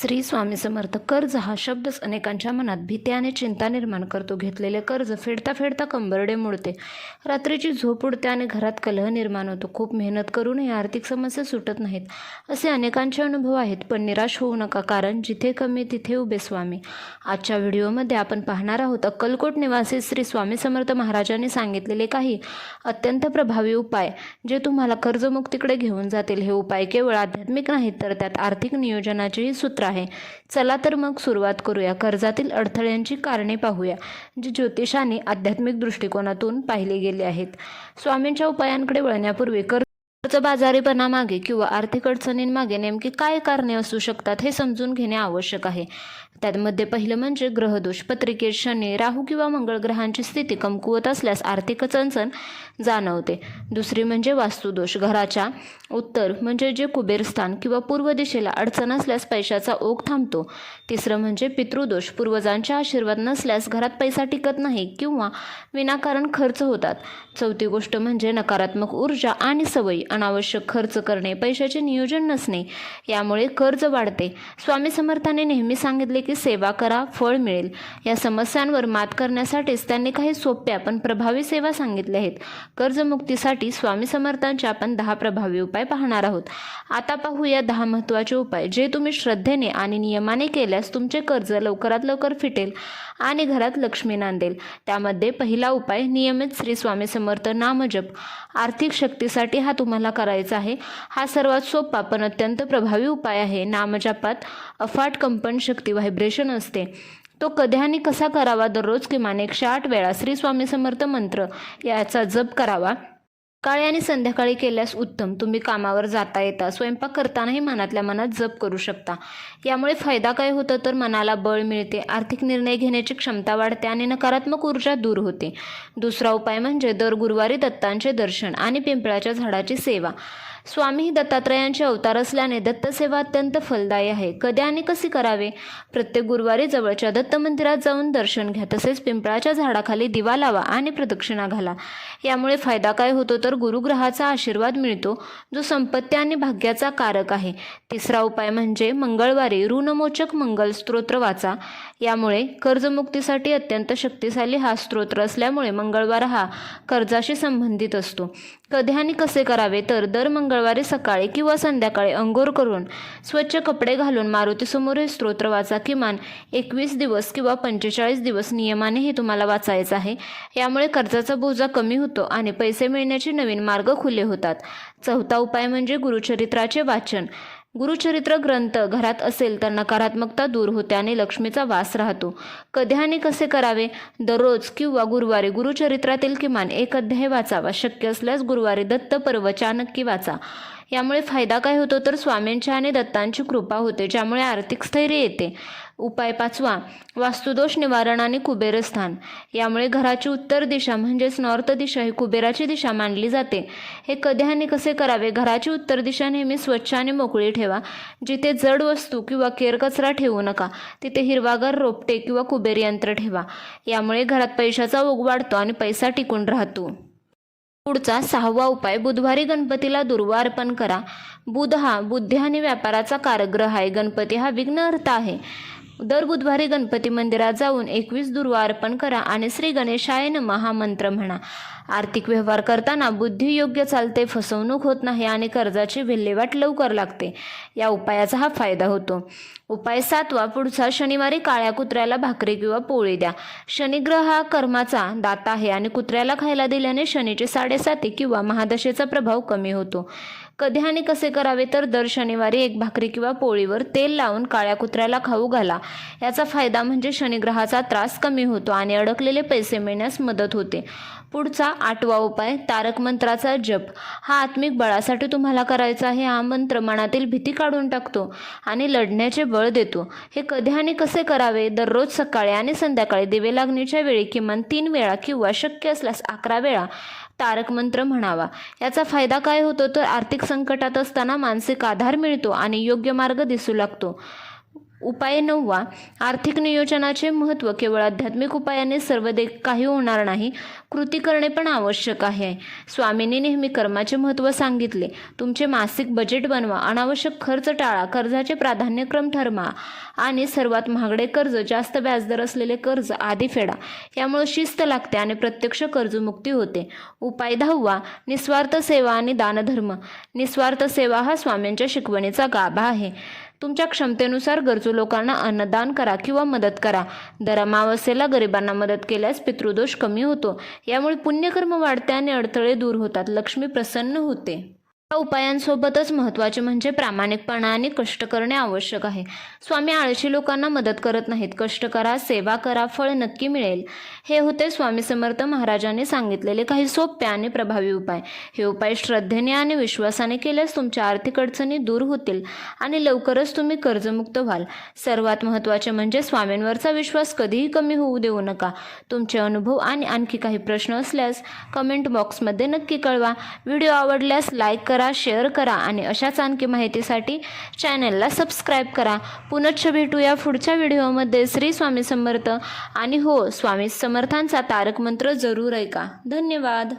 श्री स्वामी समर्थ. कर्ज हा शब्दच अनेकांच्या मनात भीती आणि चिंता निर्माण करतो. घेतलेले कर्ज फेडता फेडता कंबरडे मोडते, रात्रीची झोप उडते आणि घरात कलह निर्माण होतो. खूप मेहनत करूनही आर्थिक समस्या सुटत नाहीत, असे अनेकांचे अनुभव आहेत. पण निराश होऊ नका, कारण जिथे कमी तिथे उभे स्वामी. आजच्या व्हिडिओमध्ये आपण पाहणार आहोत अक्कलकोट निवासी श्री स्वामी समर्थ महाराजांनी सांगितलेले काही अत्यंत प्रभावी उपाय, जे तुम्हाला कर्जमुक्तीकडे घेऊन जातील. हे उपाय केवळ आध्यात्मिक नाहीत, तर त्यात आर्थिक नियोजनाचेही सूत्र आहे. चला तर मग सुरुवात करूया. कर्जातील अडथळ्यांची कारणे पाहूया, जी ज्योतिषाने आध्यात्मिक दृष्टिकोनातून पाहिले गेले आहेत. स्वामींच्या उपायांकडे वळण्यापूर्वी कर्जबाजारीपणामागे किंवा आर्थिक अडचणींमागे नेमकी काय कारणे असू शकतात हे समजून घेणे आवश्यक आहे. त्यामध्ये पहिलं म्हणजे ग्रहदोष. पत्रिकेत शनी, राहू किंवा मंगळ ग्रहांची स्थिती कमकुवत असल्यास आर्थिक चणचण जाणवते. दुसरी म्हणजे वास्तुदोष. घराच्या उत्तर म्हणजे जे कुबेरस्थान किंवा पूर्व दिशेला अडचण असल्यास पैशाचा ओघ थांबतो. तिसरं म्हणजे पितृदोष. पूर्वजांचा आशीर्वाद नसल्यास घरात पैसा टिकत नाही किंवा विनाकारण खर्च होतात. चौथी गोष्ट म्हणजे नकारात्मक ऊर्जा आणि सवयी. अनावश्यक खर्च करणे, पैशाचे नियोजन नसणे, यामुळे कर्ज वाढते. स्वामी समर्थांनी नेहमी सांगितले की सेवा करा, फळ मिळेल. या समस्यांवर मात करण्यासाठीच त्यांनी काही सोप्या पण प्रभावी सेवा सांगितल्या आहेत. कर्जमुक्तीसाठी स्वामी समर्थांचे आपण 10 प्रभावी उपाय पाहणार आहोत. आता पाहूया 10 महत्त्वाचे उपाय, जे तुम्ही श्रद्धेने आणि नियमाने केल्यास तुमचे कर्ज लवकरात लवकर फिटेल आणि घरात लक्ष्मी नांदेल. त्यामध्ये पहिला उपाय, नियमित श्री स्वामी समर्थ नामजप. आर्थिक शक्तीसाठी हा तुम्हाला करायचा आहे. हा सर्वात सोपा पण अत्यंत प्रभावी उपाय आहे. नामजपात अफाट कंपन शक्ती, व्हायब्रेशन असते. तो कधी आणि कसा करावा? दररोज किमान 108 वेळा श्री स्वामी समर्थ मंत्र याचा जप करावा. सकाळी आणि संध्याकाळी केल्यास उत्तम. तुम्ही कामावर जाता येता, स्वयंपाक करतानाही मनातल्या मनात जप करू शकता. यामुळे फायदा काय होतं तर मनाला बळ मिळते, आर्थिक निर्णय घेण्याची क्षमता वाढते आणि नकारात्मक ऊर्जा दूर होते. दुसरा उपाय म्हणजे दर गुरुवारी दत्तांचे दर्शन आणि पिंपळाच्या झाडाची सेवा. स्वामी दत्तात्रयांचे अवतार असल्याने दत्तसेवा अत्यंत फलदायी आहे. कधी आणि कसे करावे? प्रत्येक गुरुवारी जवळच्या दत्त मंदिरात जाऊन दर्शन घ्या. तसेच पिंपळाच्या झाडाखाली दिवा लावा आणि प्रदक्षिणा घाला. यामुळे फायदा काय होतो तर गुरुग्रहाचा आशीर्वाद मिळतो, जो संपत्ती आणि भाग्याचा कारक आहे. तिसरा उपाय म्हणजे मंगळवारी ऋणमोचक मंगल स्तोत्र वाचा. यामुळे कर्जमुक्तीसाठी अत्यंत शक्तिशाली हा स्तोत्र असल्यामुळे मंगळवार हा कर्जाशी संबंधित असतो. कधी आणि कसे करावे तर दर मंगळवारी सकाळी किंवा संध्याकाळी अंघोळ करून स्वच्छ कपडे घालून मारुतीसमोर हे स्तोत्र वाचा. किमान 21 दिवस किंवा 45 दिवस नियमाने हे तुम्हाला वाचायचं आहे. यामुळे कर्जाचा बोजा कमी होतो आणि पैसे मिळण्याचे नवीन मार्ग खुले होतात. चौथा उपाय म्हणजे गुरुचरित्राचे वाचन. गुरुचरित्र ग्रंथ घरात असेल तर नकारात्मकता दूर होते आणि लक्ष्मीचा वास राहतो. कधी आणि कसे करावे? दररोज किंवा गुरुवारी गुरुचरित्रातील किमान 1 अध्याय वाचावा. शक्य असल्यास गुरुवारी दत्त पर्वचा नक्की वाचा. यामुळे फायदा काय होतो तर स्वामींची आणि दत्तांची कृपा होते, ज्यामुळे आर्थिक स्थैर्य येते. उपाय 5वा, वास्तुदोष निवारण आणि कुबेरस्थान. यामुळे घराची उत्तर दिशा म्हणजेच नॉर्थ दिशा ही कुबेराची दिशा मानली जाते. हे कधी आणि कसे करावे? घराची उत्तर दिशा नेहमी स्वच्छ आणि मोकळी ठेवा. जिथे जड वस्तू किंवा केरकचरा ठेवू नका. तिथे हिरवागार रोपटे किंवा कुबेर यंत्र ठेवा. यामुळे घरात पैशाचा ओघ वाढतो आणि पैसा टिकून राहतो. पुढचा 6वा उपाय, बुधवारी गणपतीला दुर्वा अर्पण करा. बुध हा बुद्धी आणि व्यापाराचा कारकग्रह आहे. गणपती हा विघ्नहर्ता आहे. दर बुधवारी गणपती मंदिरात जाऊन 21 दुर्वा अर्पण करा आणि श्री गणेशाय नमः हा मंत्र म्हणा. आर्थिक व्यवहार करताना बुद्धी योग्य चालते, फसवणूक होत नाही आणि कर्जाची विल्हेवाट लवकर लागते. या उपायाचा हा फायदा होतो. उपाय 7वा, पुढचा, शनिवारी काळ्या कुत्र्याला भाकरी किंवा पोळी द्या. शनिग्रह हा कर्माचा दाता आहे आणि कुत्र्याला खायला दिल्याने शनीचे 7.5 किंवा महादशेचा प्रभाव कमी होतो. कधी आणि कसे करावे तर दर शनिवारी 1 भाकरी किंवा पोळीवर तेल लावून काळ्या कुत्र्याला खाऊ घाला. याचा फायदा म्हणजे शनिग्रहाचा त्रास कमी होतो आणि अडकलेले पैसे मिळण्यास मदत होते. पुढचा 8वा उपाय, तारक मंत्राचा जप. हा आत्मिक बळासाठी तुम्हाला करायचा आहे. हा मंत्र मनातील भीती काढून टाकतो आणि लढण्याचे बळ देतो. हे कधी आणि कसे करावे? दररोज सकाळी आणि संध्याकाळी दिवे लागण्याच्या वेळी किमान 3 वेळा किंवा शक्य असल्यास 11 वेळा तारक मंत्र म्हणावा. याचा फायदा काय होतो तर आर्थिक संकटात असताना मानसिक आधार मिळतो आणि योग्य मार्ग दिसू लागतो. उपाय 9वा, आर्थिक नियोजनाचे महत्त्व. केवळ आध्यात्मिक उपायाने सर्व काही होणार नाही, कृती करणे पण आवश्यक आहे. स्वामींनी नेहमी कर्माचे महत्त्व सांगितले. तुमचे मासिक बजेट बनवा, अनावश्यक खर्च टाळा, कर्जाचे प्राधान्यक्रम ठरवा आणि सर्वात महागडे कर्ज, जास्त व्याजदर असलेले कर्ज आधी फेडा. यामुळे शिस्त लागते आणि प्रत्यक्ष कर्जमुक्ती होते. उपाय 10वा, निस्वार्थ सेवा आणि दानधर्म. निस्वार्थ सेवा हा स्वामींच्या शिकवणीचा गाभा आहे. तुमच्या क्षमतेनुसार गरजू लोकांना अन्नदान करा किंवा मदत करा. दर अमावस्येला गरिबांना मदत केल्यास पितृदोष कमी होतो. यामुळे पुण्यकर्म वाढते आणि अडथळे दूर होतात. लक्ष्मी प्रसन्न होते. या उपायांसोबतच महत्त्वाचे म्हणजे प्रामाणिकपणा आणि कष्ट करणे आवश्यक आहे. स्वामी आळशी लोकांना मदत करत नाहीत. कष्ट करा, सेवा करा, फळ नक्की मिळेल. हे होते स्वामी समर्थ महाराजांनी सांगितलेले काही सोपे आणि प्रभावी उपाय. हे उपाय श्रद्धेने आणि विश्वासाने केल्यास तुमच्या आर्थिक अडचणी दूर होतील आणि लवकरच तुम्ही कर्जमुक्त व्हाल. सर्वात महत्त्वाचे म्हणजे स्वामींवरचा विश्वास कधीही कमी होऊ देऊ नका. तुमचे अनुभव आणि आणखी काही प्रश्न असल्यास कमेंट बॉक्समध्ये नक्की कळवा. व्हिडिओ आवडल्यास लाईक करा, शेअर करा आणि अशाच आणखी माहितीसाठी चॅनलला सबस्क्राईब करा. पुनश्च भेटूया पुढच्या व्हिडिओमध्ये. श्री स्वामी समर्थ. आणि हो, स्वामी समर्थांचा तारक मंत्र जरूर ऐका. धन्यवाद.